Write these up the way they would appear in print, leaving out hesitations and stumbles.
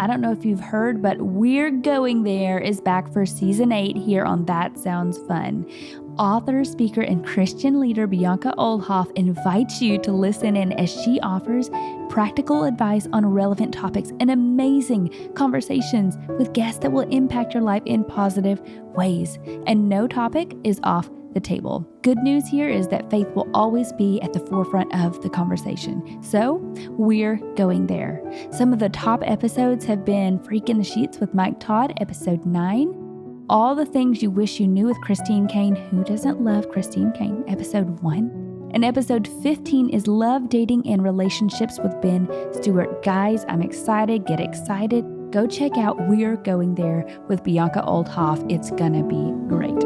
I don't know if you've heard, but We're Going There is back for season 8 here on That Sounds Fun. Author, speaker, and Christian leader Bianca Olhoff invites you to listen in as she offers practical advice on relevant topics and amazing conversations with guests that will impact your life in positive ways. And no topic is off the table. Good news here is that faith will always be at the forefront of the conversation. So we're going there. Some of the top episodes have been Freak in the Sheets with Mike Todd, episode 9. All the Things You Wish You Knew with Christine Kane. Who doesn't love Christine Kane? Episode 1. And episode 15 is Love, Dating, and Relationships with Ben Stewart. Guys, I'm excited. Get excited. Go check out We're Going There with Bianca Olhoff. It's gonna be great.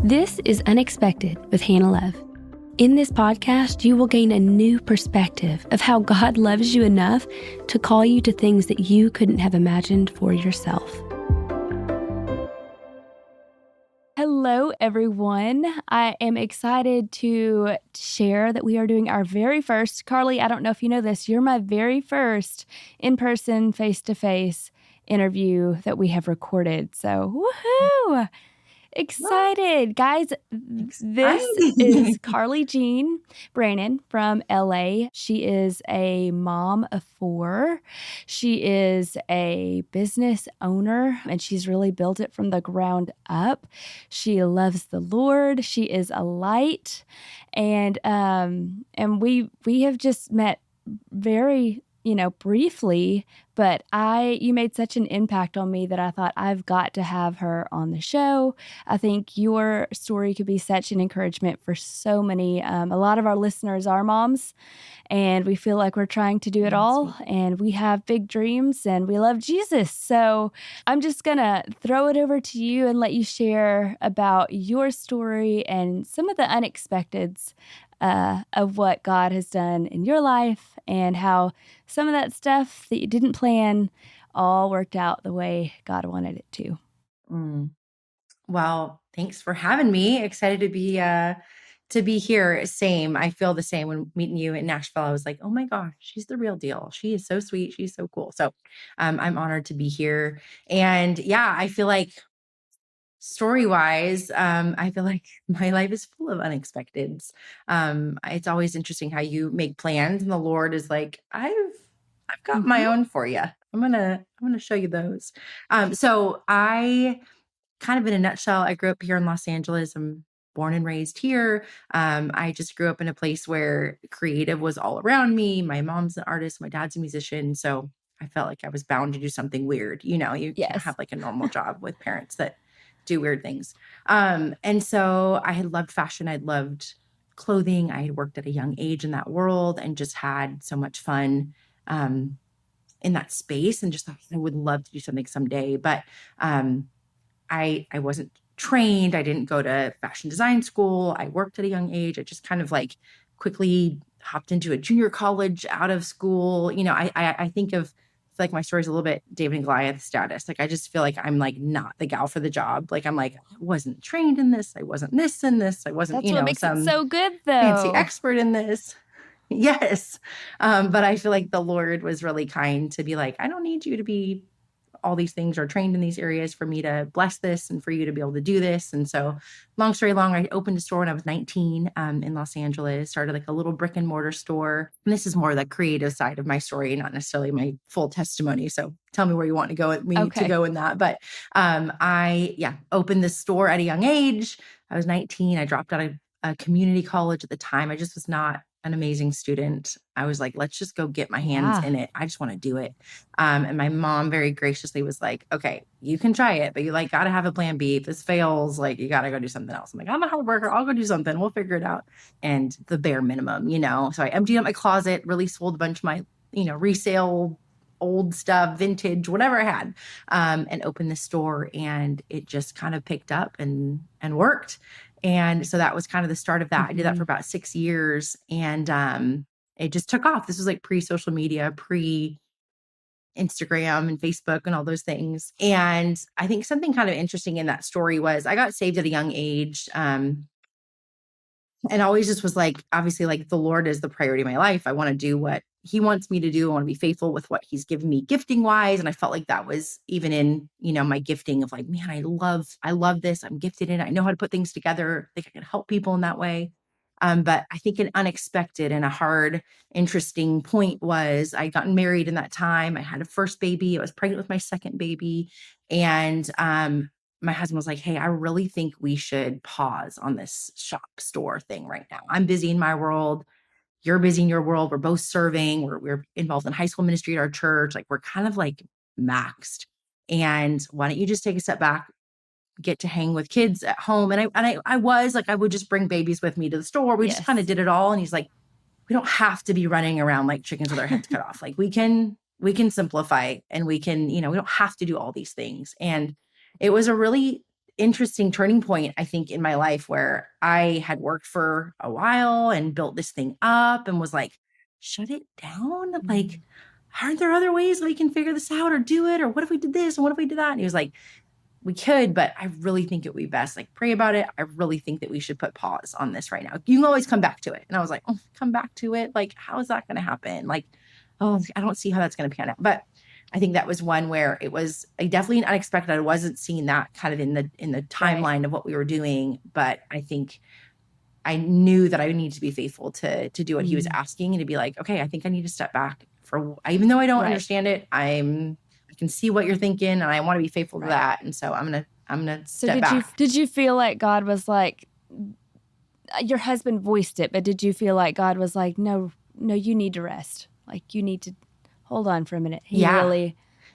This is Unexpected with Hannah Love. In this podcast, you will gain a new perspective of how God loves you enough to call you to things that you couldn't have imagined for yourself. Hello, everyone. I am excited to share that we are doing our very first, Carly, I don't know if you know this, you're my very first in-person, face-to-face interview that we have recorded. So, woohoo! Excited. Guys, this is Carly Jean Brannon from LA. She is a mom of 4. She is a business owner, and she's really built it from the ground up. She loves the Lord. She is a light, and we have just met very briefly, but you made such an impact on me that I thought I've got to have her on the show. I think your story could be such an encouragement for so many. A lot of our listeners are moms, and we feel like we're trying to do it all, and we have big dreams, and we love Jesus. So I'm just going to throw it over to you and let you share about your story and some of the unexpecteds of what God has done in your life, and how some of that stuff that you didn't plan all worked out the way God wanted it to. Well, thanks for having me. Excited to be here. Same. I feel the same when meeting you in Nashville. I was like, oh my gosh, she's the real deal. She is so sweet. She's so cool. So I'm honored to be here. And yeah, I feel like story-wise, I feel like my life is full of unexpecteds. It's always interesting how you make plans and the Lord is like, I've got my own for you. I'm gonna show you those. So I kind of in a nutshell, I grew up here in Los Angeles. I'm born and raised here. I just grew up in a place where creative was all around me. My mom's an artist, my dad's a musician. So I felt like I was bound to do something weird. You can't have like a normal job with parents that do weird things. And so I had loved fashion. I'd loved clothing. I had worked at a young age in that world and just had so much fun in that space, and just thought I would love to do something someday. But I wasn't trained. I didn't go to fashion design school. I worked at a young age. I just kind of like quickly hopped into a junior college out of school. I think of, like my story's a little bit David and Goliath status. Like, I just feel like I'm like not the gal for the job. Like, I'm like, I wasn't trained in this. I wasn't this and this. I wasn't, That's what makes it so good though. Fancy expert in this. Yes. But I feel like the Lord was really kind to be like, I don't need you to be all these things or trained in these areas for me to bless this and for you to be able to do this. And so long story long, I opened a store when I was 19 in Los Angeles, started like a little brick and mortar store. And this is more the creative side of my story, not necessarily my full testimony. So tell me where you want to go with me to go in that. But I opened this store at a young age. I was 19. I dropped out of a community college at the time. I just was not an amazing student. I was like, let's just go get my hands in it. I just want to do it. And my mom very graciously was like, okay, you can try it, but you like got to have a plan B. If this fails, like you got to go do something else. I'm like, I'm a hard worker. I'll go do something. We'll figure it out. And the bare minimum, So I emptied out my closet, really sold a bunch of my, resale old stuff, vintage, whatever I had, and opened the store, and it just kind of picked up and worked. And so that was kind of the start of that. I did that for about 6 years, and it just took off. This was like pre-social media, pre Instagram and Facebook and all those things. And I think something kind of interesting in that story was I got saved at a young age. And always just was like, obviously, like the Lord is the priority of my life. I want to do what he wants me to do. I want to be faithful with what he's given me gifting wise. And I felt like that was even in, my gifting of like, man, I love this. I'm gifted in it. I know how to put things together. I think I can help people in that way. But I think an unexpected and a hard, interesting point was I got married in that time. I had a first baby. I was pregnant with my second baby. And my husband was like, hey, I really think we should pause on this shop store thing right now. I'm busy in my world. You're busy in your world. We're both serving. We're involved in high school ministry at our church. Like we're kind of like maxed. And why don't you just take a step back, get to hang with kids at home? And I was like, I would just bring babies with me to the store. We just kind of did it all. And he's like, we don't have to be running around like chickens with our heads cut off. Like we can simplify and we can, we don't have to do all these things. And it was a really interesting turning point, I think, in my life where I had worked for a while and built this thing up and was like, shut it down. Like, aren't there other ways we can figure this out or do it? Or what if we did this? And what if we did that? And he was like, we could, but I really think it would be best. Like, pray about it. I really think that we should put pause on this right now. You can always come back to it. And I was like, oh, come back to it. Like, how is that going to happen? Like, oh, I don't see how that's going to pan out. But I think that was one where it was definitely an unexpected. I wasn't seeing that kind of in the timeline of what we were doing. But I think I knew that I would need to be faithful to do what he was asking and to be like, okay, I think I need to step back even though I don't understand it. I can see what you're thinking and I want to be faithful to that. And so I'm going to step back. Did you feel like God was like, your husband voiced it, but did you feel like God was like, no, you need to rest. Like you need to hold on for a minute.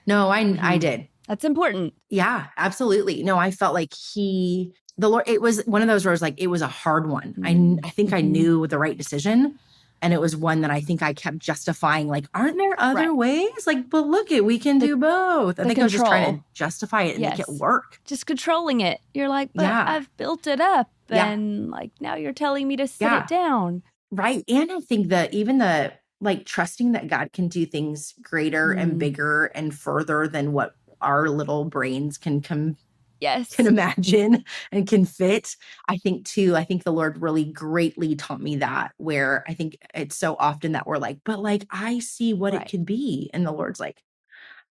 No, I did. That's important. Yeah, absolutely. No, I felt like the Lord, it was one of those where it was like, it was a hard one. I think I knew the right decision. And it was one that I think I kept justifying, like, aren't there other ways? Like, but look we can do both. I think I was just trying to justify it and make it work. Just controlling it. You're like, but I've built it up. And like, now you're telling me to sit it down. Right. And I think that even like trusting that God can do things greater and bigger and further than what our little brains can imagine and can fit. I think the Lord really greatly taught me that, where I think it's so often that we're like, but like, I see what it could be. And the Lord's like,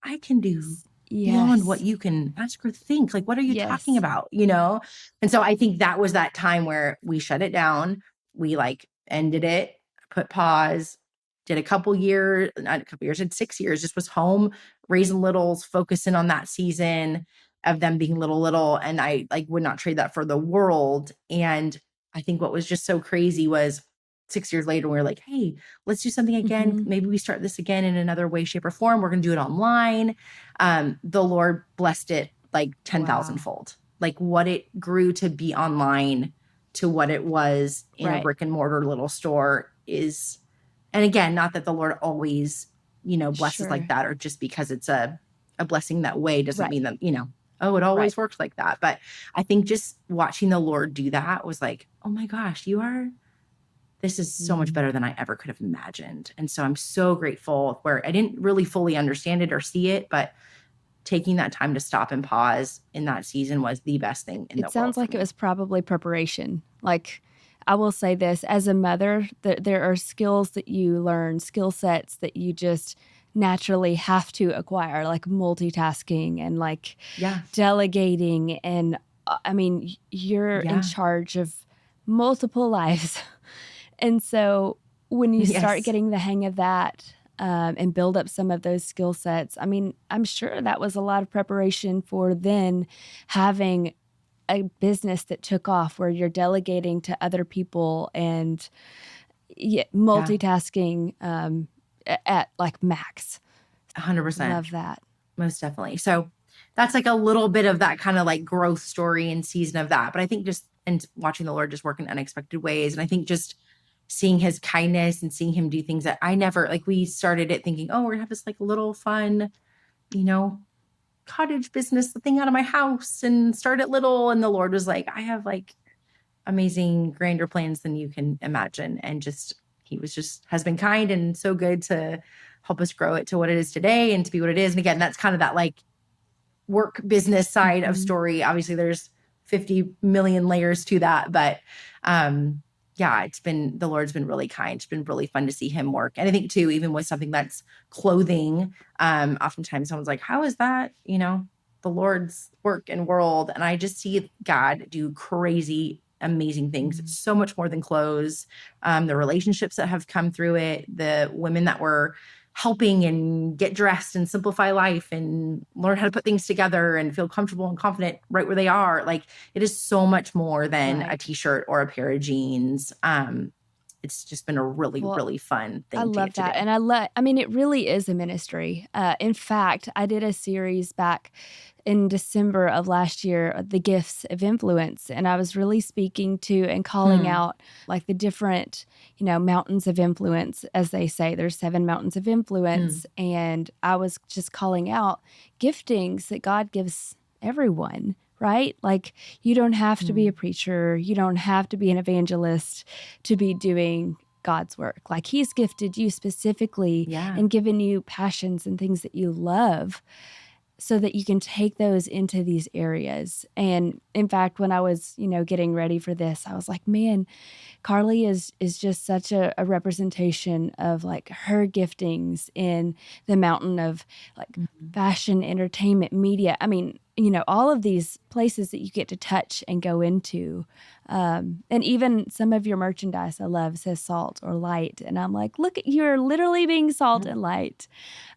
I can do beyond what you can ask or think. Like, what are you talking about? And so I think that was that time where we shut it down. We like ended it, put pause, did not a couple years, did 6 years, just was home raising littles, focusing on that season of them being little. And I like would not trade that for the world. And I think what was just so crazy was 6 years later, we were like, hey, let's do something again. Maybe we start this again in another way, shape, or form. We're going to do it online. The Lord blessed it like 10,000 fold. Like what it grew to be online to what it was in a brick and mortar little store is, and again, not that the Lord always, blesses like that, or just because it's a blessing that way doesn't mean that, it always works like that. But I think just watching the Lord do that was like, oh my gosh, this is so much better than I ever could have imagined. And so I'm so grateful, where I didn't really fully understand it or see it, but taking that time to stop and pause in that season was the best thing in the world. It sounds like it was probably preparation. Like, I will say this, as a mother, there are skills that you learn, skill sets that you just naturally have to acquire, like multitasking and like delegating. And I mean, you're in charge of multiple lives. And so when you start getting the hang of that and build up some of those skill sets, I mean, I'm sure that was a lot of preparation for then having a business that took off, where you're delegating to other people and multitasking at like max. 100%. Love that. Most definitely. So that's like a little bit of that kind of like growth story and season of that. But I think and watching the Lord just work in unexpected ways. And I think just seeing his kindness and seeing him do things that I never, like, we started it thinking, oh, we're gonna have this like little fun, cottage business thing out of my house and start it little. And the Lord was like, I have like amazing, grander plans than you can imagine. And he has been kind and so good to help us grow it to what it is today and to be what it is. And again, that's kind of that like work business side of story. Obviously there's 50 million layers to that, but yeah, the Lord's been really kind. It's been really fun to see him work. And I think too, even with something that's clothing, oftentimes someone's like, how is that, the Lord's work and world? And I just see God do crazy, amazing things. It's so much more than clothes. The relationships that have come through it, the women that were helping and get dressed and simplify life and learn how to put things together and feel comfortable and confident right where they are. Like, it is so much more than a t-shirt or a pair of jeans. It's just been a really, really fun thing. I love to that. do. And it really is a ministry. In fact, I did a series back in December of last year, The Gifts of Influence. And I was really speaking to and calling out like the different, mountains of influence, as they say. There's 7 mountains of influence. And I was just calling out giftings that God gives everyone. Right? Like, you don't have to be a preacher. You don't have to be an evangelist to be doing God's work. Like, he's gifted you specifically and given you passions and things that you love so that you can take those into these areas. And in fact, when I was, getting ready for this, I was like, man, Carly is just such a representation of like her giftings in the mountain of like fashion, entertainment, media. I mean, all of these places that you get to touch and go into. And even some of your merchandise I love says salt or light. And I'm like, look, you're literally being salt and light.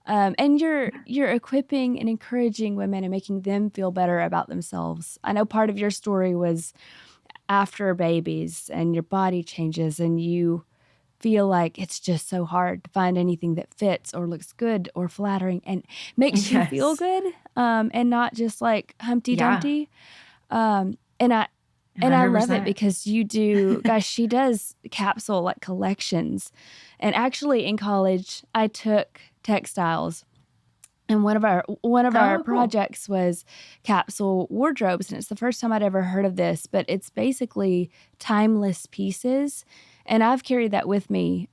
And you're equipping and encouraging women and making them feel better about themselves. I know part of your story was after babies and your body changes and you feel like it's just so hard to find anything that fits or looks good or flattering and makes you feel good, and not just like Humpty Dumpty. And I 100%. love it because you do, guys, she does capsule like collections. And actually in college, I took textiles. And one of our projects was capsule wardrobes. And it's the first time I'd ever heard of this, but it's basically timeless pieces. And I've carried that with me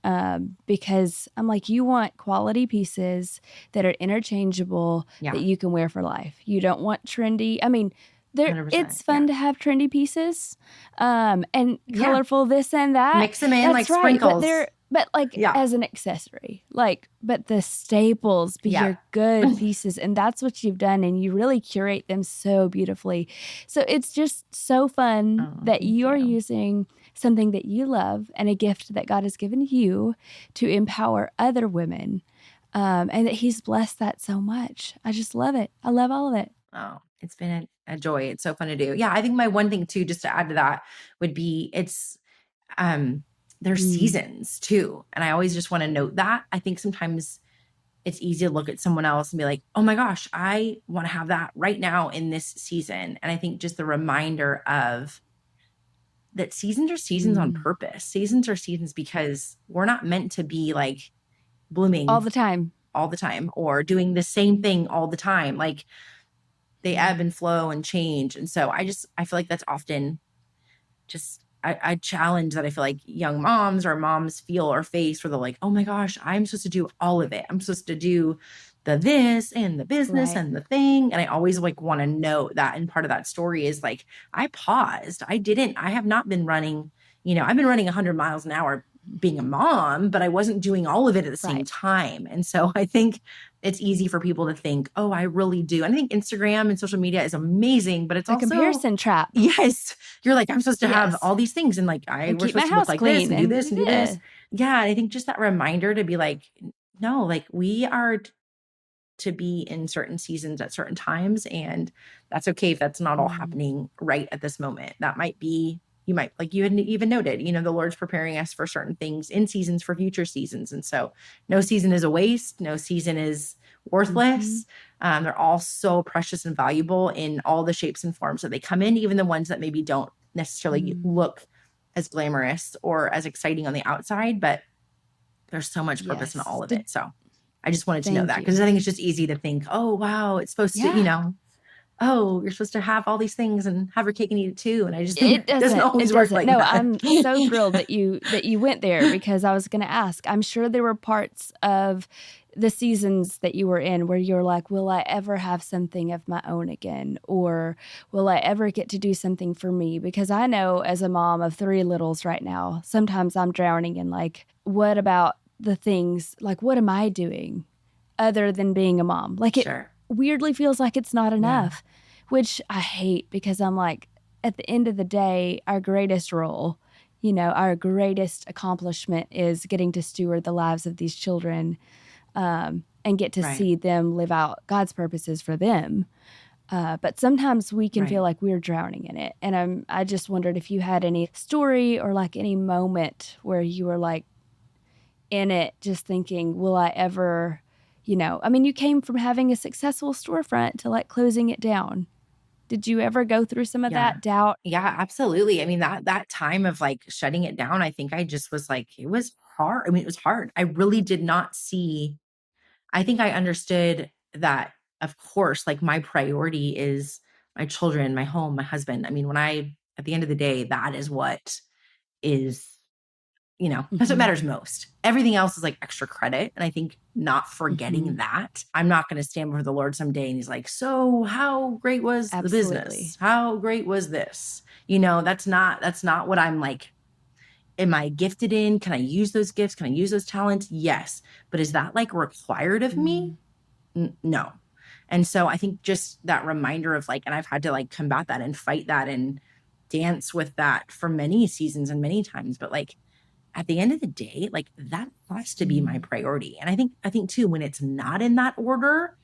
because I'm like, you want quality pieces that are interchangeable that you can wear for life. You don't want trendy. I mean, it's fun to have trendy pieces and colorful this and that. Mix them in. That's like right, sprinkles. But as an accessory, but the staples be your good pieces. And that's what you've done. And you really curate them so beautifully. So it's just so fun that you're using something that you love and a gift that God has given you to empower other women. And that he's blessed that so much. I just love it. I love all of it. Oh, it's been a joy. It's so fun to do. Yeah. I think my one thing too, just to add to that would be there's seasons too. And I always just want to note that. I think sometimes it's easy to look at someone else and be like, oh my gosh, I want to have that right now in this season. And I think just the reminder of that seasons are seasons on purpose. Seasons are seasons because we're not meant to be like blooming all the time or doing the same thing all the time. Like, they ebb and flow and change. And so I feel like that's often just a challenge that I feel like young moms or moms feel or face, where they're like, oh my gosh, I'm supposed to do all of it. I'm supposed to do the this and the business and the thing. And I always like want to note that. And part of that story is like, I paused. I have not been running, I've been running 100 miles an hour being a mom, but I wasn't doing all of it at the same time. And so I think it's easy for people to think, oh, I really do. And I think Instagram and social media is amazing, but it's also a comparison trap. Yes. You're like, I'm supposed to have all these things. And like, we're supposed to look like this and do this and do this. Yeah. And I think just that reminder to be like, no, like we are to be in certain seasons at certain times. And that's okay if that's not all happening right at this moment. That might be, like you had even noted, the Lord's preparing us for certain things in seasons for future seasons. And so no season is a waste. No season is worthless. They're all so precious and valuable in all the shapes and forms that they come in, even the ones that maybe don't necessarily look as glamorous or as exciting on the outside, but there's so much purpose in all of it. So I just wanted to know that because I think it's just easy to think, oh, wow, it's supposed to, oh, you're supposed to have all these things and have your cake and eat it too. And I just think It it doesn't doesn't. always It work doesn't. like No, that. I'm so thrilled that you went there, because I was going to ask. I'm sure there were parts of the seasons that you were in where you're like, will I ever have something of my own again? Or will I ever get to do something for me? Because I know, as a mom of 3 littles right now, sometimes I'm drowning in like, what about the things, like, what am I doing other than being a mom? Like, it Sure. weirdly feels like it's not Yeah. enough, which I hate, because I'm like, at the end of the day, our greatest role, our greatest accomplishment is getting to steward the lives of these children, and get to Right. see them live out God's purposes for them. But sometimes we can feel Right. like we're drowning in it. And I just wondered if you had any story or like any moment where you were like in it, just thinking, will I ever, I mean, you came from having a successful storefront to like closing it down. Did you ever go through some of Yeah. that doubt? Yeah, absolutely. I mean, that time of like shutting it down, I think I just was like, it was hard. I mean, it was hard. I really did not see, I think I understood that, of course, like my priority is my children, my home, my husband. I mean, at the end of the day, that is what is, that's what Mhm. matters most. Everything else is like extra credit. And I think not forgetting Mhm. that, I'm not going to stand before the Lord someday and he's like, so how great was the Absolutely. business? How great was this? That's not what I'm like. Am I gifted in? Can I use those gifts? Can I use those talents? Yes. But is that like required of me? Mm. No. And so I think just that reminder of like, and I've had to like combat that and fight that and dance with that for many seasons and many times. But like, at the end of the day, like that has to be my Mm. priority. And I think too, when it's not in that order,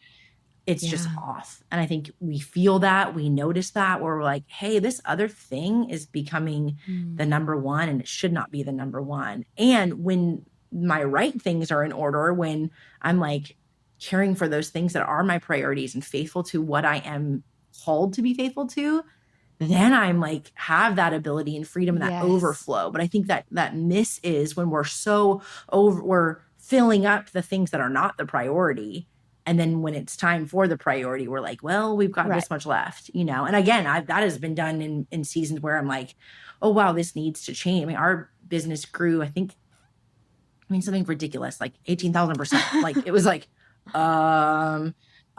it's just Yeah. off. And I think we feel that, we notice that, where we're like, hey, this other thing is becoming Mm. the number one and it should not be the number one. And when my right things are in order, when I'm like caring for those things that are my priorities and faithful to what I am called to be faithful to, then I'm like have that ability and freedom and that Yes. overflow. But I think that miss is when we're filling up the things that are not the priority. And then when it's time for the priority, we're like, well, we've got Right. this much left. And again, that has been done in seasons where I'm like, oh wow, this needs to change. I mean, our business grew, something ridiculous, like 18,000%. Like it was like,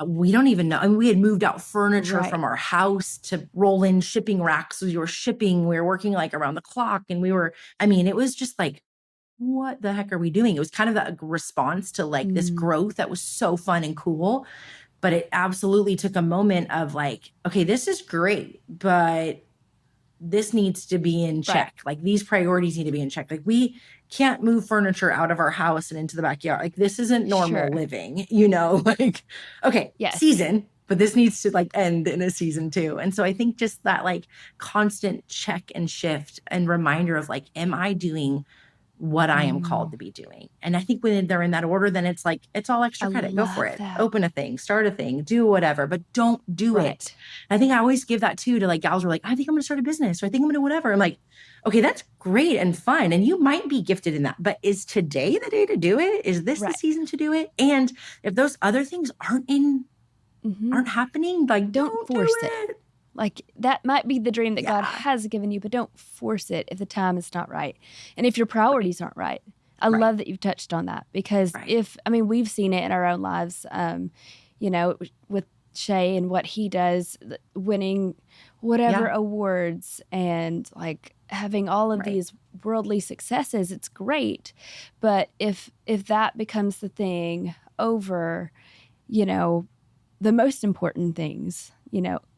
we don't even know. I mean, we had moved out furniture Right. from our house to roll in shipping racks. So we were shipping, we were working like around the clock and it was just like, what the heck are we doing? It was kind of a response to like this Mm. growth that was so fun and cool. But it absolutely took a moment of like, okay, this is great, but this needs to be in Right. check. Like these priorities need to be in check. Like we can't move furniture out of our house and into the backyard. Like this isn't normal Sure. living, like, okay, Yes. season, but this needs to like end in a season too. And so I think just that like constant check and shift and reminder of like, am I doing what I am called Mm. to be doing? And I think when they're in that order, then it's like, it's all extra I credit. Go for love it. that. Open a thing, start a thing, do whatever, but don't do it. Right. I think I always give that too to like gals who are like, I think I'm going to start a business or I think I'm going to whatever. I'm like, okay, that's great and fun. And you might be gifted in that, but is today the day to do it? Is this the Right. season to do it? And if those other things aren't Mhm. happening, like Don't don't do force it. it. Like, that might be the dream that God Yeah. has given you, but don't force it if the time is not right and if your Right. priorities aren't right. I Right. love that you've touched on that, because Right. we've seen it in our own lives, with Shay and what he does, winning whatever Yeah. awards and like having all of Right. these worldly successes. It's great. But if that becomes the thing over, you know, the most important things,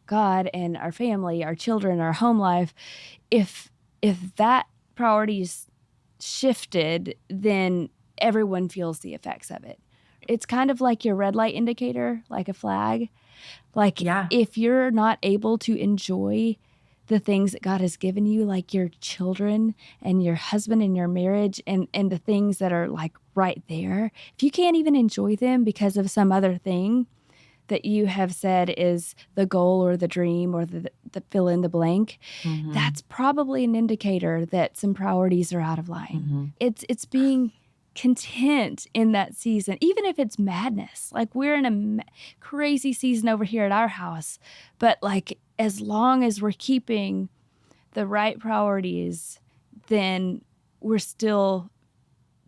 God and our family, our children, our home life, if that priority is shifted, then everyone feels the effects of it. It's kind of like your red light indicator, like a flag. Like Yeah. if you're not able to enjoy the things that God has given you, like your children and your husband and your marriage and the things that are like right there, if you can't even enjoy them because of some other thing that you have said is the goal or the dream or the fill in the blank, Mhm. that's probably an indicator that some priorities are out of line. Mhm. It's being content in that season, even if it's madness. Like we're in a crazy season over here at our house, but like as long as we're keeping the right priorities, then we're still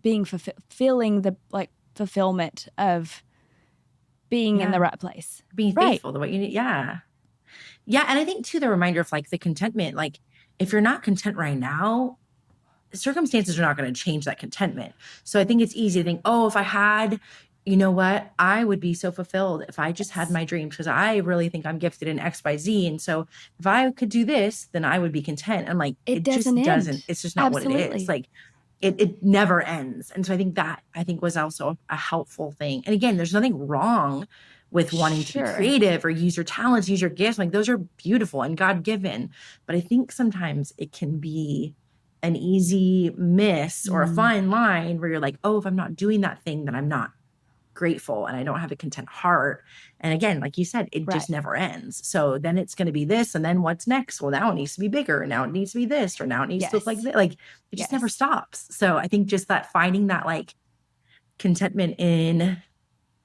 being feeling the like fulfillment of being in the right place. Being Right. faithful to what you need. Yeah. Yeah. And I think too, the reminder of like the contentment, like if you're not content right now, circumstances are not going to change that contentment. So I think it's easy to think, oh, if I had, you know what, I would be so fulfilled if I just had my dreams, because I really think I'm gifted in X, Y, Z. And so if I could do this, then I would be content. And like, it just doesn't, it's just not what it is. Like it never ends. And so I think was also a helpful thing. And again, there's nothing wrong with wanting to be creative or use your talents, use your gifts. Like those are beautiful and God-given. But I think sometimes it can be an easy miss or a fine line where you're like, oh, if I'm not doing that thing, then I'm not grateful and I don't have a content heart. And again, like you said, it just never ends. So then it's going to be this. And then what's next? Well, now it needs to be bigger. And now it needs to be this, or now it needs to look like this. Like it just never stops. So I think just that finding that like contentment in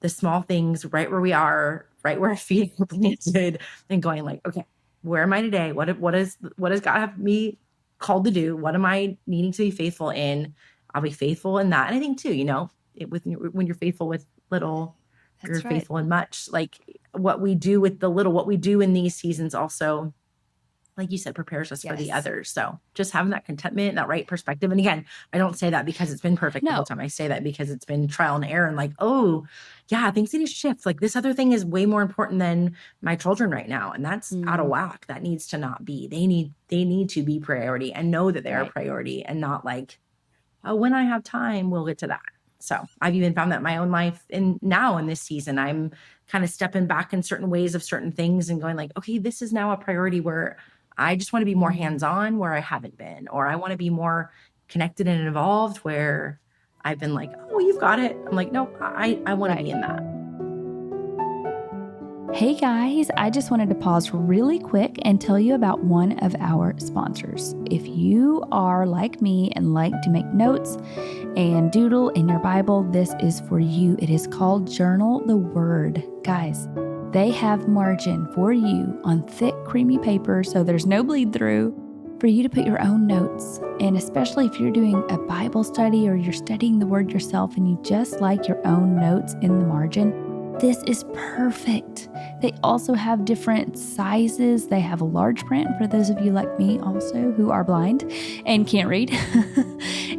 the small things right where we are, right where our feet are planted, and going like, okay, where am I today? What does God have me called to do? What am I needing to be faithful in? I'll be faithful in that. And I think too, when you're faithful with little, you're faithful in much. Like what we do with the little, what we do in these seasons also, like you said, prepares us for the others. So just having that contentment, that right perspective. And again, I don't say that because it's been perfect the whole time. I say that because it's been trial and error and like, oh yeah, things need to shift. Like this other thing is way more important than my children right now. And that's out of whack. That needs to not be. They need to be priority and know that they are a priority, and not like, oh, when I have time, we'll get to that. So I've even found that in my own life, and now in this season, I'm kind of stepping back in certain ways of certain things and going like, okay, this is now a priority where I just want to be more hands-on where I haven't been, or I want to be more connected and involved where I've been like, oh, you've got it. I'm like, no, I want to be in that. Hey guys, I just wanted to pause really quick and tell you about one of our sponsors. If you are like me and like to make notes and doodle in your Bible, this is for you. It is called Journal the Word. Guys, they have margin for you on thick, creamy paper, so there's no bleed through, for you to put your own notes. And especially if you're doing a Bible study or you're studying the Word yourself and you just like your own notes in the margin, this is perfect. They also have different sizes. They have a large print for those of you like me also who are blind and can't read.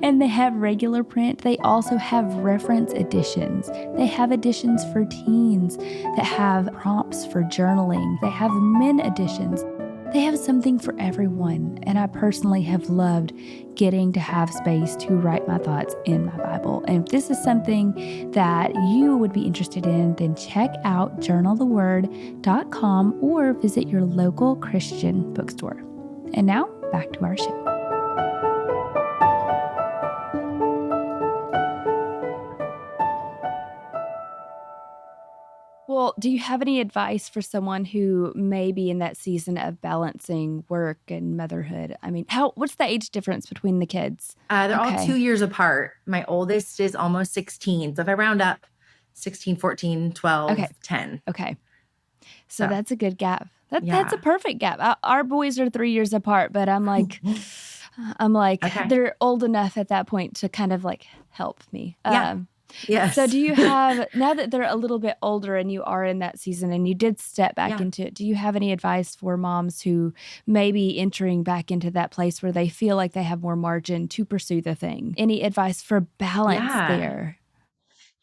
And they have regular print. They also have reference editions. They have editions for teens that have prompts for journaling. They have men editions. They have something for everyone. And I personally have loved getting to have space to write my thoughts in my Bible. And if this is something that you would be interested in, then check out journaltheword.com or visit your local Christian bookstore. And now back to our show. Well, do you have any advice for someone who may be in that season of balancing work and motherhood? I mean, what's the age difference between the kids? They're all 2 years apart. My oldest is almost 16. So if I round up, 16, 14, 12, 10. Okay. So that's a good gap. That's a perfect gap. Our boys are 3 years apart, but I'm like, they're old enough at that point to kind of like help me. Yes. So do you have, now that they're a little bit older and you are in that season and you did step back into it, do you have any advice for moms who may be entering back into that place where they feel like they have more margin to pursue the thing? Any advice for balance there?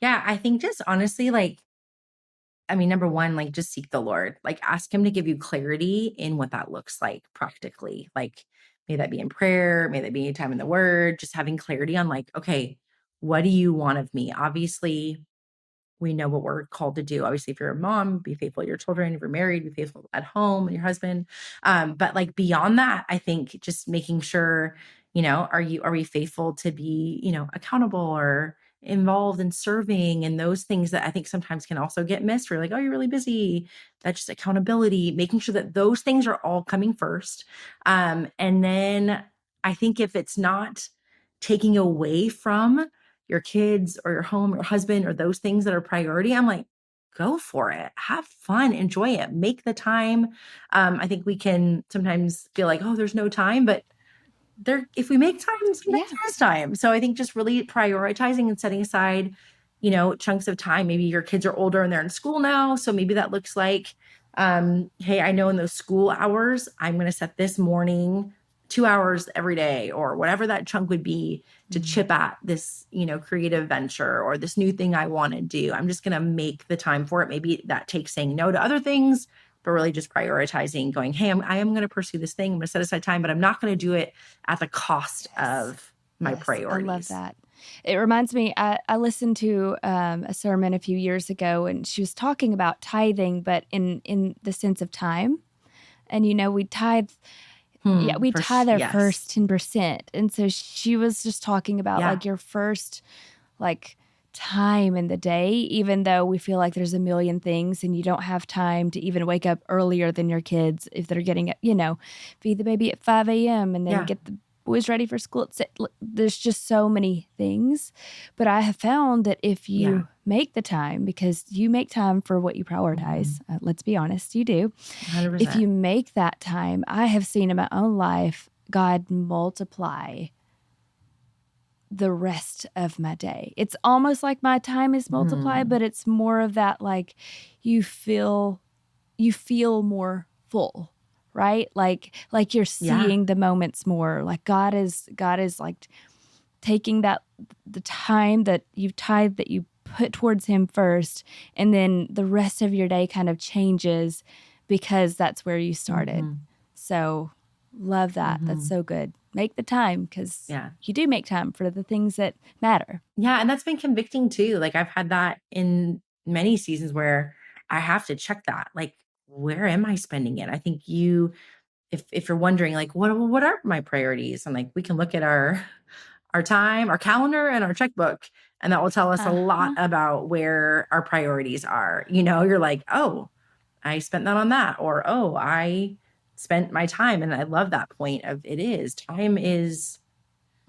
Yeah, I think just honestly, number one, just seek the Lord. Ask him to give you clarity in what that looks like practically. May that be in prayer, may that be time in the Word, just having clarity on okay, what do you want of me? Obviously, we know what we're called to do. Obviously, if you're a mom, be faithful to your children. If you're married, be faithful at home and your husband. But beyond that, I think just making sure, are we faithful to be, accountable or involved in serving, and those things that I think sometimes can also get missed. We're like, oh, you're really busy. That's just accountability, making sure that those things are all coming first. And then I think if it's not taking away from your kids or your home or husband or those things that are priority, I'm like, go for it. Have fun, enjoy it, make the time. I think we can sometimes feel like, oh, there's no time, but if we make time, sometimes Yeah. there is time. So I think just really prioritizing and setting aside, chunks of time. Maybe your kids are older and they're in school now. So maybe that looks like, hey, I know in those school hours, I'm going to set this morning 2 hours every day or whatever that chunk would be to chip at this, creative venture or this new thing I want to do. I'm just going to make the time for it. Maybe that takes saying no to other things, but really just prioritizing, going, hey, I am going to pursue this thing. I'm going to set aside time, but I'm not going to do it at the cost of my priorities. I love that. It reminds me, I listened to a sermon a few years ago, and she was talking about tithing, but in the sense of time. And, we tithe. We tithe our first 10%. And so she was just talking about like your first time in the day, even though we feel like there's a million things and you don't have time to even wake up earlier than your kids if they're getting, feed the baby at 5 a.m. and then get the boys ready for school. There's just so many things. But I have found that if you make the time, because you make time for what you prioritize, let's be honest, you do. 100%. If you make that time, I have seen in my own life, God multiply the rest of my day. It's almost like my time is multiplied, but it's more of that, like you feel more full, right? Like you're seeing the moments more. Like God is like taking the time that you tithe, that you put towards him first, and then the rest of your day kind of changes because that's where you started. So love that. That's so good. Make the time, because you do make time for the things that matter. Yeah. And that's been convicting too. Like I've had that in many seasons where I have to check that. Like, where am I spending it? I think if you're wondering, like, what are my priorities? And like, we can look at our time, our calendar, and our checkbook, and that will tell us a lot about where our priorities are. You're like, oh, I spent that on that, or, oh, I spent my time. And I love that point of time is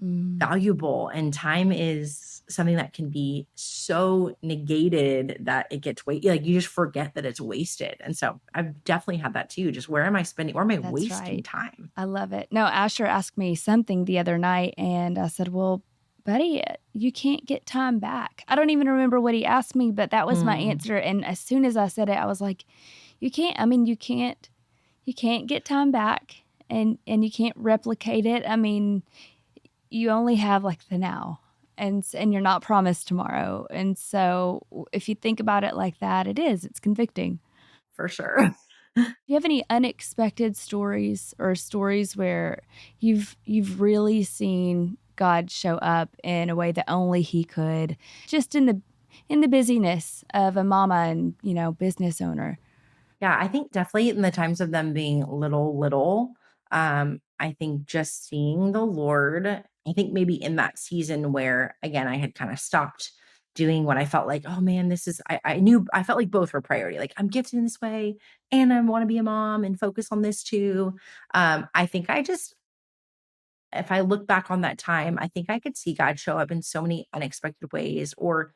valuable, and time is something that can be so negated that it gets wasted. Like you just forget that it's wasted. And so I've definitely had that too. Just where am I wasting time? I love it. No, Asher asked me something the other night, and I said, well, buddy, you can't get time back. I don't even remember what he asked me, but that was my answer. And as soon as I said it, I was like, you can't get time back, and you can't replicate it. I mean, you only have like the now, and you're not promised tomorrow. And so if you think about it like that, it's convicting. For sure. Do you have any unexpected stories, or stories where you've really seen God show up in a way that only he could, just in the busyness of a mama and, business owner? Yeah, I think definitely in the times of them being little, I think just seeing the Lord, I think maybe in that season where, again, I had kind of stopped doing what I felt like, oh man, I felt like both were priority. Like I'm gifted in this way and I want to be a mom and focus on this too. I think if I look back on that time, I think I could see God show up in so many unexpected ways, or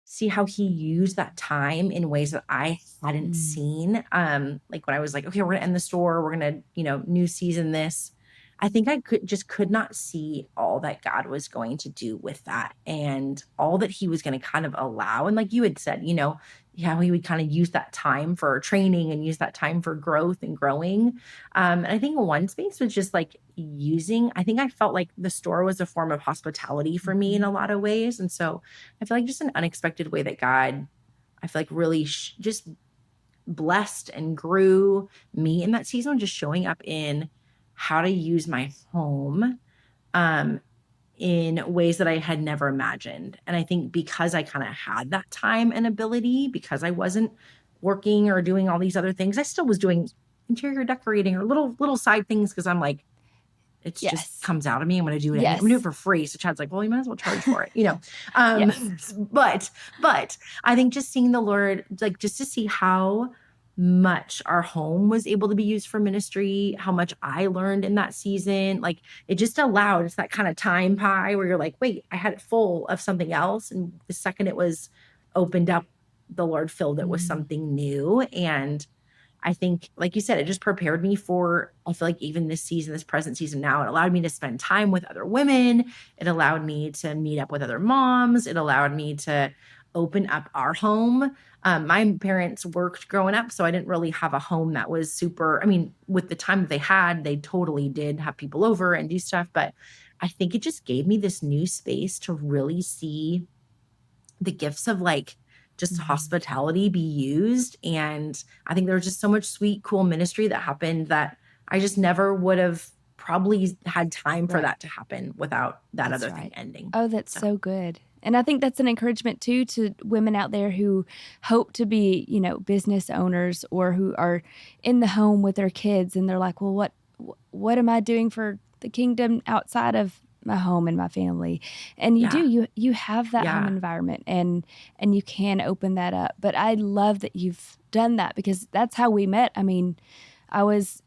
see how he used that time in ways that I hadn't seen. Like when I was like, okay, we're gonna end the store, we're gonna, new season this. I think I could not see all that God was going to do with that, and all that he was going to kind of allow. And like you had said, how he would kind of use that time for training and use that time for growth and growing. And I think one space was just like I think I felt like the store was a form of hospitality for me in a lot of ways. And so I feel like just an unexpected way that God, I feel like really just blessed and grew me in that season, just showing up in how to use my home in ways that I had never imagined. And I think because I kind of had that time and ability, because I wasn't working or doing all these other things, I still was doing interior decorating or little side things, because I'm like, it just comes out of me. I'm going to do it. I'm going to do it for free. So Chad's like, well, you might as well charge for it, But I think just seeing the Lord, like just to see how much our home was able to be used for ministry, how much I learned in that season. Like it just allowed, it's that kind of time pie where you're like, wait, I had it full of something else. And the second it was opened up, the Lord filled it with something new. And I think, like you said, it just prepared me for, I feel like even this season, this present season now, it allowed me to spend time with other women. It allowed me to meet up with other moms. It allowed me to open up our home. My parents worked growing up, so I didn't really have a home that was super, I mean, with the time that they had, they totally did have people over and do stuff. But I think it just gave me this new space to really see the gifts of like just hospitality be used. And I think there was just so much sweet, cool ministry that happened that I just never would have probably had time for Right. that to happen without that That's other right. thing ending. Oh, that's so good. And I think that's an encouragement too to women out there who hope to be, business owners or who are in the home with their kids and they're like, "Well, what am I doing for the kingdom outside of my home and my family?" And you Yeah. do. You have that home Yeah. environment and you can open that up. But I love that you've done that because that's how we met. I mean, I was,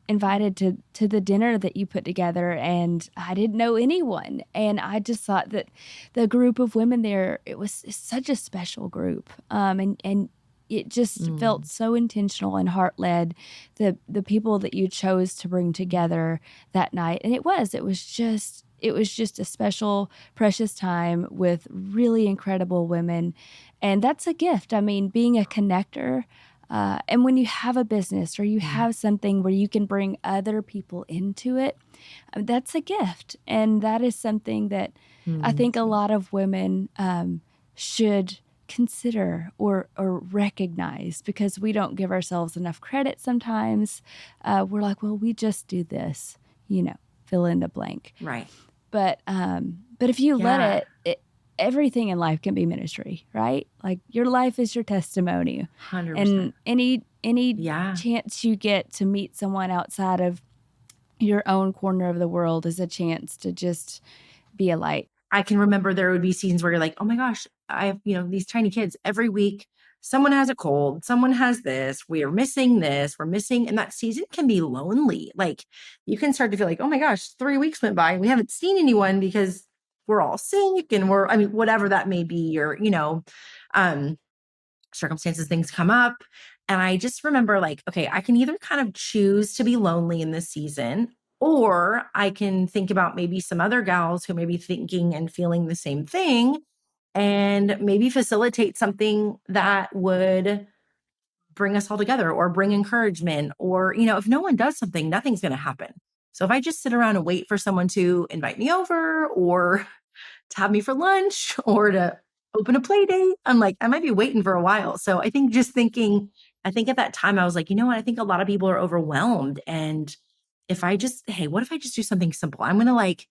invited to the dinner that you put together and I didn't know anyone. And I just thought that the group of women there, it was such a special group. And it just felt so intentional and heart led, the people that you chose to bring together that night. And it was just a special, precious time with really incredible women. And that's a gift. I mean, being a connector, and when you have a business or you have something where you can bring other people into it, that's a gift. And that is something that I think a lot of women should consider or recognize because we don't give ourselves enough credit sometimes. We're like, well, we just do this, fill in the blank. Right. But if you let Yeah. it, everything in life can be ministry, right? Like your life is your testimony. 100%. And any Yeah. chance you get to meet someone outside of your own corner of the world is a chance to just be a light. I can remember there would be seasons where you're like, oh my gosh, I have, these tiny kids every week. Someone has a cold, someone has this, we are missing this, we're missing. And that season can be lonely. Like you can start to feel like, oh my gosh, 3 weeks went by and we haven't seen anyone because we're all sick and whatever that may be, or, um, circumstances, things come up. And I just remember like, okay, I can either kind of choose to be lonely in this season, or I can think about maybe some other gals who may be thinking and feeling the same thing and maybe facilitate something that would bring us all together or bring encouragement. Or, if no one does something, nothing's going to happen. So if I just sit around and wait for someone to invite me over or to have me for lunch or to open a play date, I'm like, I might be waiting for a while. So I think at that time I was like, you know what? I think a lot of people are overwhelmed. And what if I just do something simple? I'm going to like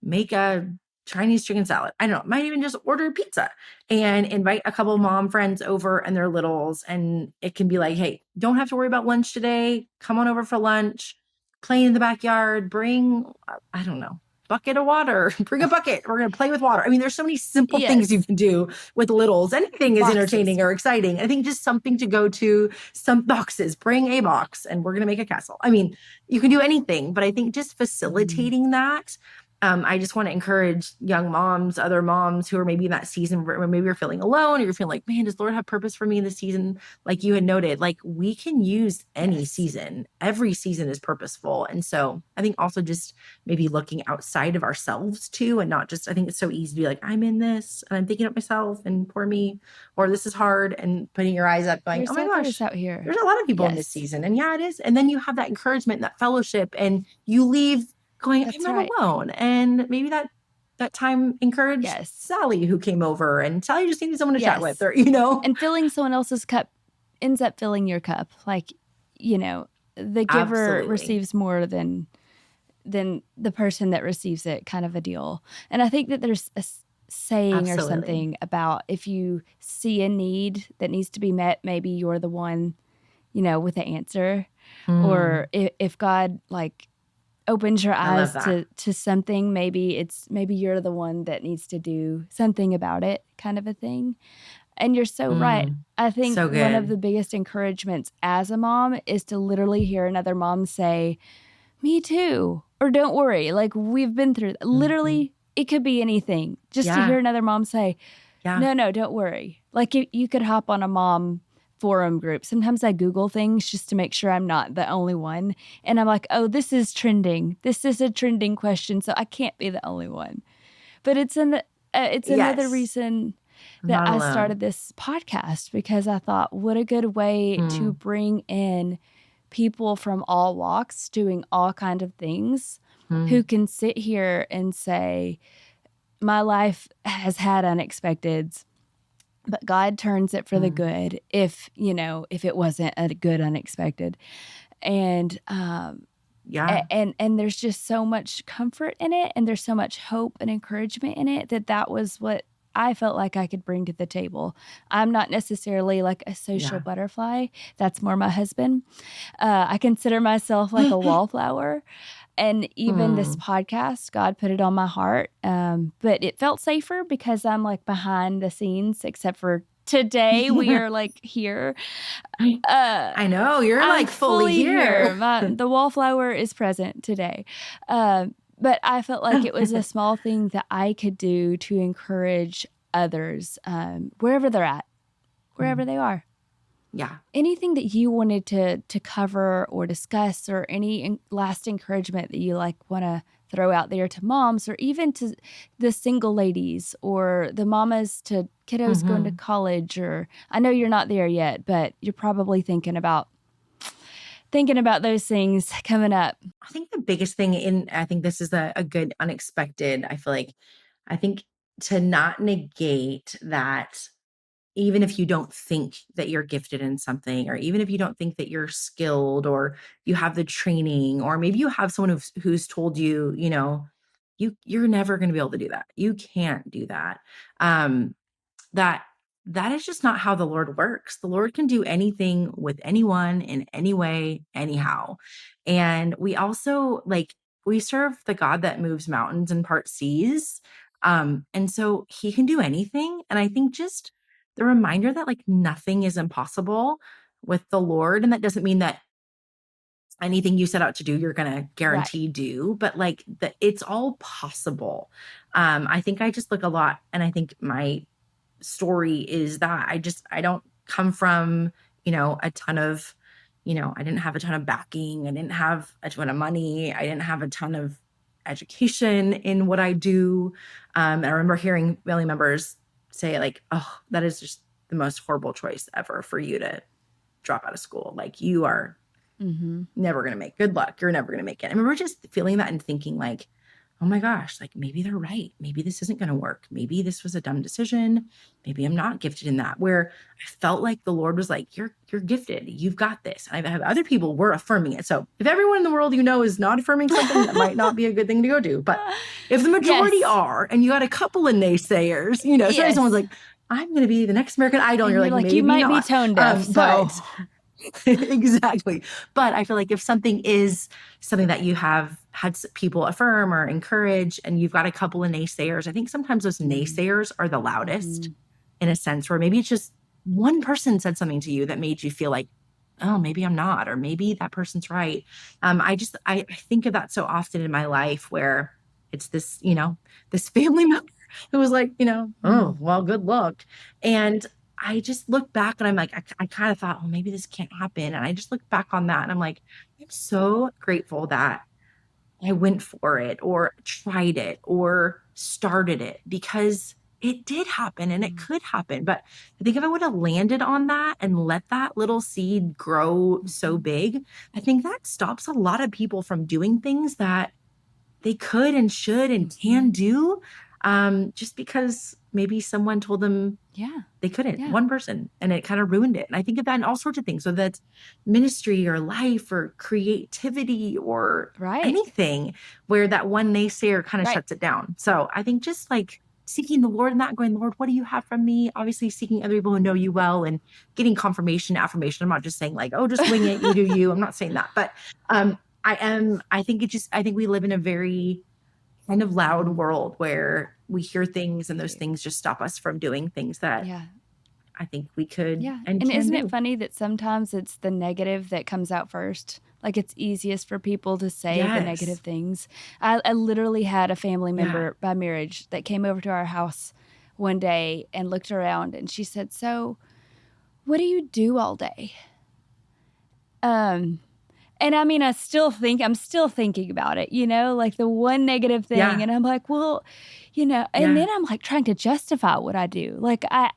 make a Chinese chicken salad. I don't know, might even just order pizza and invite a couple of mom friends over and their littles. And it can be like, hey, don't have to worry about lunch today. Come on over for lunch, play in the backyard, bring, I don't know, bucket of water, bring a bucket. We're going to play with water. I mean, there's so many simple things you can do with littles. Anything is entertaining or exciting. I think just something to go to, some boxes, bring a box and we're going to make a castle. I mean, you can do anything, but I think just facilitating that. I just want to encourage young moms, other moms who are maybe in that season where maybe you're feeling alone or you're feeling like, man, does Lord have purpose for me in this season? Like you had noted, like we can use any season. Every season is purposeful. And so I think also just maybe looking outside of ourselves too, and not just, I think it's so easy to be like, I'm in this and I'm thinking of myself and poor me, or this is hard, and putting your eyes up going, There's oh my others gosh, out here. there's a lot of people in this season. And yeah, it is. And then you have that encouragement, that fellowship, and you leave going, I'm not alone. And maybe that time encouraged Sally who came over, and Sally just needed someone to chat with, or, And filling someone else's cup ends up filling your cup. Like, the giver receives more than the person that receives it, kind of a deal. And I think that there's a saying or something about if you see a need that needs to be met, maybe you're the one, with the answer. Or if God like opens your eyes to something, maybe you're the one that needs to do something about it, kind of a thing. And you're so right. I think So one of good. the biggest encouragements as a mom is to literally hear another mom say, me too, or don't worry, like we've been through that. Literally, it could be anything. Just to hear Yeah. another mom say, Yeah. no, don't worry. Like you could hop on a mom forum group. Sometimes I Google things just to make sure I'm not the only one. And I'm like, oh, this is trending. This is a trending question, so I can't be the only one. But it's another Yes. reason I'm that not I alone. started this podcast, because I thought, what a good way to bring in people from all walks doing all kinds of things who Mm. can sit here and say, my life has had unexpecteds, but God turns it for the Mm. good if it wasn't a good unexpected. And Yeah. and there's just so much comfort in it, and there's so much hope and encouragement in it, that was what I felt like I could bring to the table. I'm not necessarily like a social Yeah. butterfly. That's more my husband. I consider myself like a wallflower. And even this Mm. podcast, God put it on my heart. But it felt safer because I'm like behind the scenes, except for today we are like here. I know. You're I'm like fully fully here. here. The wallflower is present today. But I felt like it was a small thing that I could do to encourage others, wherever they're at, wherever Mm. they are. Yeah. Anything that you wanted to cover or discuss, or any last encouragement that you like want to throw out there to moms, or even to the single ladies, or the mamas to kiddos going to Mm-hmm. college? Or I know you're not there yet, but you're probably thinking about those things coming up. I think the biggest thing I think this is a good unexpected. I think to not negate that, even if you don't think that you're gifted in something, or even if you don't think that you're skilled, or you have the training, or maybe you have someone who's told you, you're never going to be able to do that. You can't do that. Um, that that is just not how the Lord works. The Lord can do anything with anyone in any way, anyhow. And we also we serve the God that moves mountains and part seas. And so he can do anything. And I think just the reminder that nothing is impossible with the Lord. And that doesn't mean that anything you set out to do, you're going to Right. guarantee do, but that it's all possible. I think I just look a lot, and I think my story is that I don't come from, a ton of, I didn't have a ton of backing. I didn't have a ton of money. I didn't have a ton of education in what I do. I remember hearing family members say oh, that is just the most horrible choice ever for you to drop out of school. Like, you are never going to make good luck. You're never going to make it. I remember just feeling that and thinking oh my gosh, maybe they're right. Maybe this isn't going to work. Maybe this was a dumb decision. Maybe I'm not gifted in that. Where I felt like the Lord was like, you're gifted. You've got this. And I have other people were affirming it. So if everyone in the world is not affirming something, that might not be a good thing to go do. But if the majority Yes. are, and you got a couple of naysayers, say someone's like, I'm going to be the next American Idol. And And you're you're like, like, you maybe might be not. tone deaf, so But exactly. But I feel like if something is something that you have had people affirm or encourage, and you've got a couple of naysayers, I think sometimes those naysayers are the loudest, in a sense, where maybe it's just one person said something to you that made you feel like, oh, maybe I'm not, or maybe that person's right. I think of that so often in my life, where it's this, this family member who was like, oh, well, good luck. And I just look back, and I'm like, I kind of thought, oh, maybe this can't happen. And I just look back on that, and I'm like, I'm so grateful that I went for it, or tried it, or started it, because it did happen and it could happen. But I think if I would have landed on that and let that little seed grow so big, I think that stops a lot of people from doing things that they could and should and can do, just because maybe someone told them they couldn't. Yeah. One person, and it kind of ruined it. And I think of that in all sorts of things. So that's ministry or life or creativity or Right. anything, where that one naysayer kind of Right. shuts it down. So I think just seeking the Lord in that, going, Lord, what do you have from me? Obviously seeking other people who know you well, and getting confirmation, affirmation. I'm not just saying oh, just wing it, you do you. I'm not saying that, but I think we live in a very kind of loud world, where we hear things, and those things just stop us from doing things that I think we could Yeah. and And can isn't it do. funny that sometimes it's the negative that comes out first? Like it's easiest for people to say the negative Yes. things. I literally had a family Yeah. member by marriage that came over to our house one day and looked around and she said, "So, what do you do all day?" And I mean, I'm still thinking about it, like the one negative thing. Yeah. And I'm like, well, and Yeah. then I'm like trying to justify what I do. Like I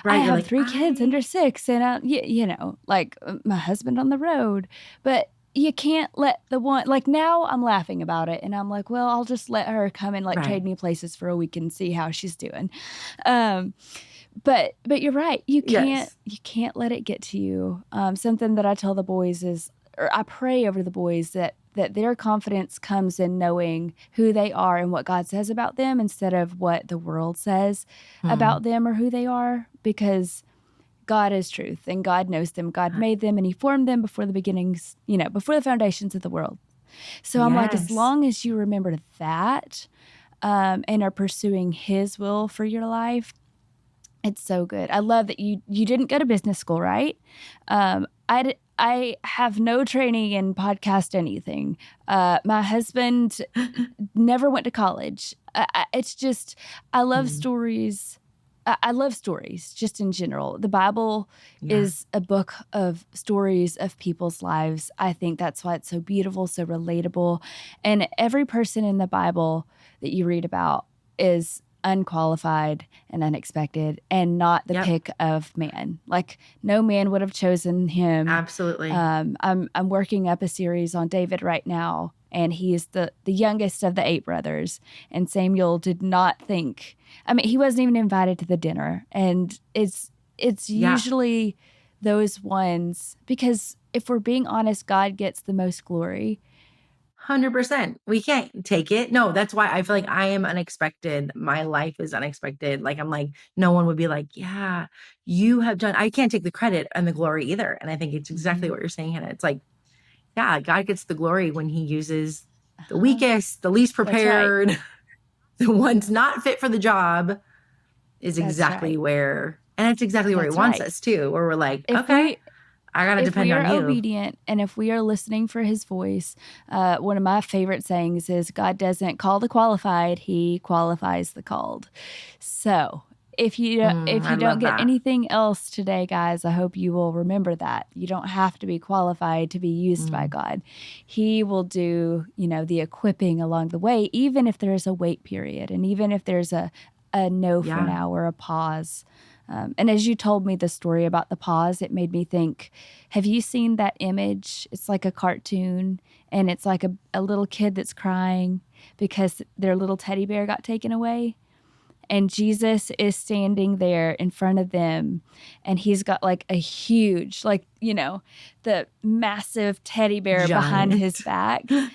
Right. You're have like, 3 kids under 6 and like my husband on the road, but you can't let the one, like now I'm laughing about it and I'm like, well, I'll just let her come and like trade right. me places for a week and see how she's doing. Um, but you're right. You Yes. can't let it get to you. Something that I tell the boys is, or I pray over the boys that their confidence comes in knowing who they are and what God says about them instead of what the world says Hmm. about them or who they are, because God is truth and God knows them. God made them and he formed them before the beginnings, before the foundations of the world. So I'm like, as Yes. long as you remember that, and are pursuing his will for your life, it's so good. I love that you didn't go to business school, right? I have no training in podcast anything. My husband never went to college. It's just, I love Hmm. stories. I love stories just in general. The Bible Yeah. is a book of stories of people's lives. I think that's why it's so beautiful, so relatable. And every person in the Bible that you read about is unqualified and unexpected and not the Yep. pick of man. Like no man would have chosen him. Absolutely. I'm working up a series on David right now, and he is the youngest of the 8 brothers. And Samuel did not think. I mean, he wasn't even invited to the dinner, and it's Yeah. usually those ones, because if we're being honest, God gets the most glory. 100%. We can't take it. No, that's why I feel like I am unexpected. My life is unexpected. Like, I'm like, no one would be like, yeah, you have done, I can't take the credit and the glory either. And I think it's exactly Mhm. what you're saying, Hannah. It's like, yeah, God gets the glory when he uses the Uh-huh. weakest, the least That's right. prepared, the ones not fit for the job is That's exactly right. where, and it's exactly where he That's wants right. us too, where we're like, If okay, we I got to if depend we on are you. obedient and if we are listening for his voice, one of my favorite sayings is, God doesn't call the qualified, he qualifies the called. So if I you don't love get that. anything else today, guys, I hope you will remember that. You don't have to be qualified to be used by Mm, God. He will do, the equipping along the way, even if there's a wait period and even if there's a no for yeah. now or a pause. And as you told me the story about the pause, it made me think, have you seen that image? It's like a cartoon, and it's like a little kid that's crying because their little teddy bear got taken away. And Jesus is standing there in front of them, and he's got like a huge, like, the massive teddy bear behind his Giant. back.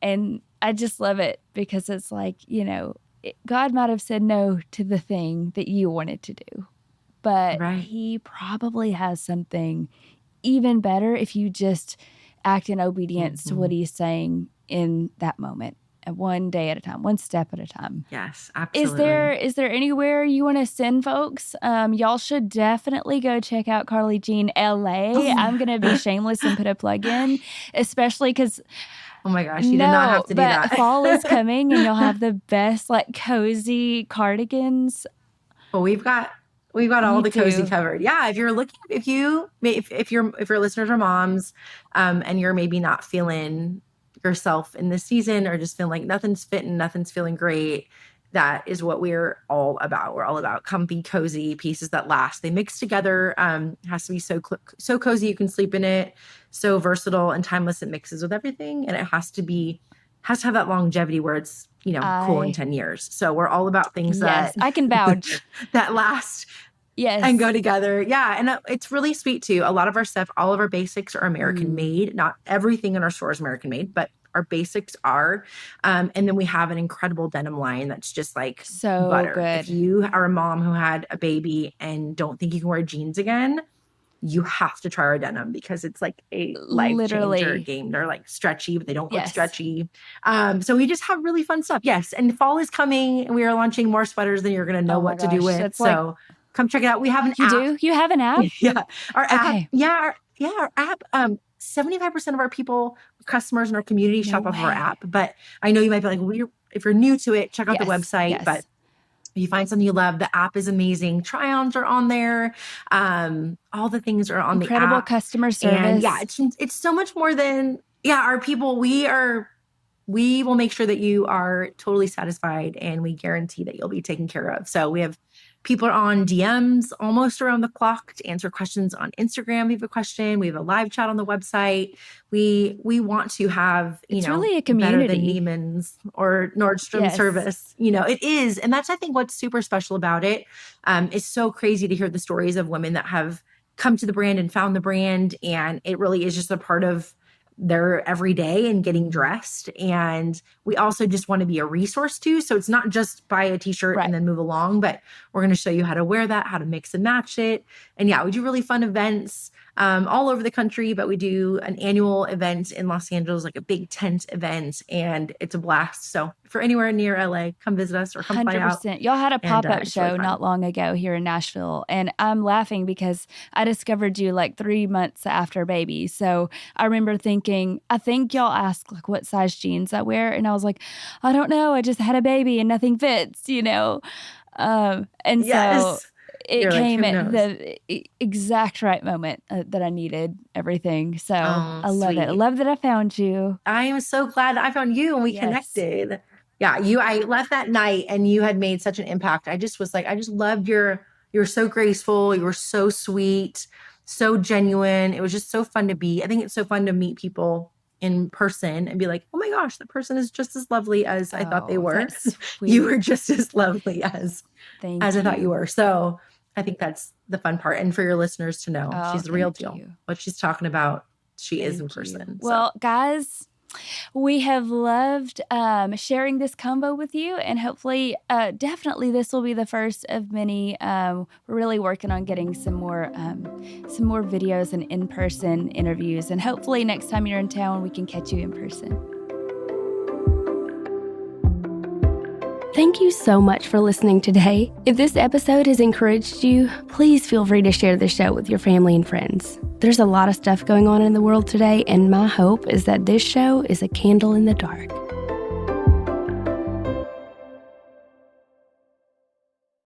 And I just love it because it's like, God might have said no to the thing that you wanted to do, but Right. he probably has something even better if you just act in obedience to what Mhm. he's saying in that moment, and one day at a time, one step at a time. Yes, Is absolutely. there anywhere you want to send folks? Y'all should definitely go check out Carly Jean LA. I'm gonna be shameless and put a plug in, especially because Oh my gosh, you did not no, have to do but that. fall is coming and you'll have the best like cozy cardigans. Well, we've got all You the cozy do. covered. Yeah, if you're looking, if your listeners are moms, and you're maybe not feeling yourself in this season or just feeling like nothing's fitting, nothing's feeling great, that is what we're all about. We're all about comfy, cozy pieces that last. They mix together. It has to be so cozy you can sleep in it, so versatile and timeless. It mixes with everything, and it has to have that longevity where it's, cool in I 10 years. So we're all about things Yes, that I can vouch. that last and Yes. go together. Yeah. And it's really sweet too. A lot of our stuff, all of our basics are American Mm, made. Not everything in our store is American made, but our basics are. And then we have an incredible denim line that's just like so butter. If good. you are a mom who had a baby and don't think you can wear jeans again, you have to try our denim because it's like a life changer Literally. game. They're like stretchy, but they don't look Yes. stretchy. So we just have really fun stuff. Yes. And fall is coming and we are launching more sweaters than you're going to know Oh my what to do gosh. with. That's like So come check it out. We have an You app. do? You have an app? Yeah. Our app. Okay. Yeah. Our app. 75% of our customers in our community shop off of our way. app. But I know you might be like, well, if you're new to it, check out the website. Yes. But if you find something you love, the app is amazing. Try-ons are on there. All the things are on the app. Incredible customer service. And yeah, it's so much more than, our people. We will make sure that you are totally satisfied, and we guarantee that you'll be taken care of. So we have people are on DMs almost around the clock to answer questions on Instagram. If you have a question, we have a live chat on the website. We want to have, it's really a community. Better than Neiman's or Nordstrom service. It is. And that's, I think, what's super special about it. It's so crazy to hear the stories of women that have come to the brand and found the brand. And it really is just a part of their every day and getting dressed. And we also just want to be a resource too. So it's not just buy a t-shirt and then move along, but we're going to show you how to wear that, how to mix and match it. And we do really fun events all over the country, but we do an annual event in Los Angeles, like a big tent event, and it's a blast. So if you're anywhere near LA, come visit us or come 100%. Fly out. Y'all had a pop-up show really not long ago here in Nashville, and I'm laughing because I discovered you like 3 months after baby. So I remember thinking, I think y'all asked like what size jeans I wear, and I was like, I don't know, I just had a baby and nothing fits, and so it came at the exact right moment that I needed everything. So I love it. I love that I found you. I am so glad that I found you and we connected. Yeah, I left that night and you had made such an impact. I just was like, I just loved you were so graceful. You were so sweet, so genuine. It was just so fun to be. I think it's so fun to meet people in person and be like, oh my gosh, that person is just as lovely as I thought they were. You were just as lovely as I thought you were. So I think that's the fun part. And for your listeners to know, she's the real deal. What she's talking about, she is in person. Well, guys, we have loved sharing this combo with you, and hopefully, definitely this will be the first of many. We're really working on getting some more videos and in-person interviews, and hopefully next time you're in town, we can catch you in person. Thank you so much for listening today. If this episode has encouraged you, please feel free to share the show with your family and friends. There's a lot of stuff going on in the world today, and my hope is that this show is a candle in the dark.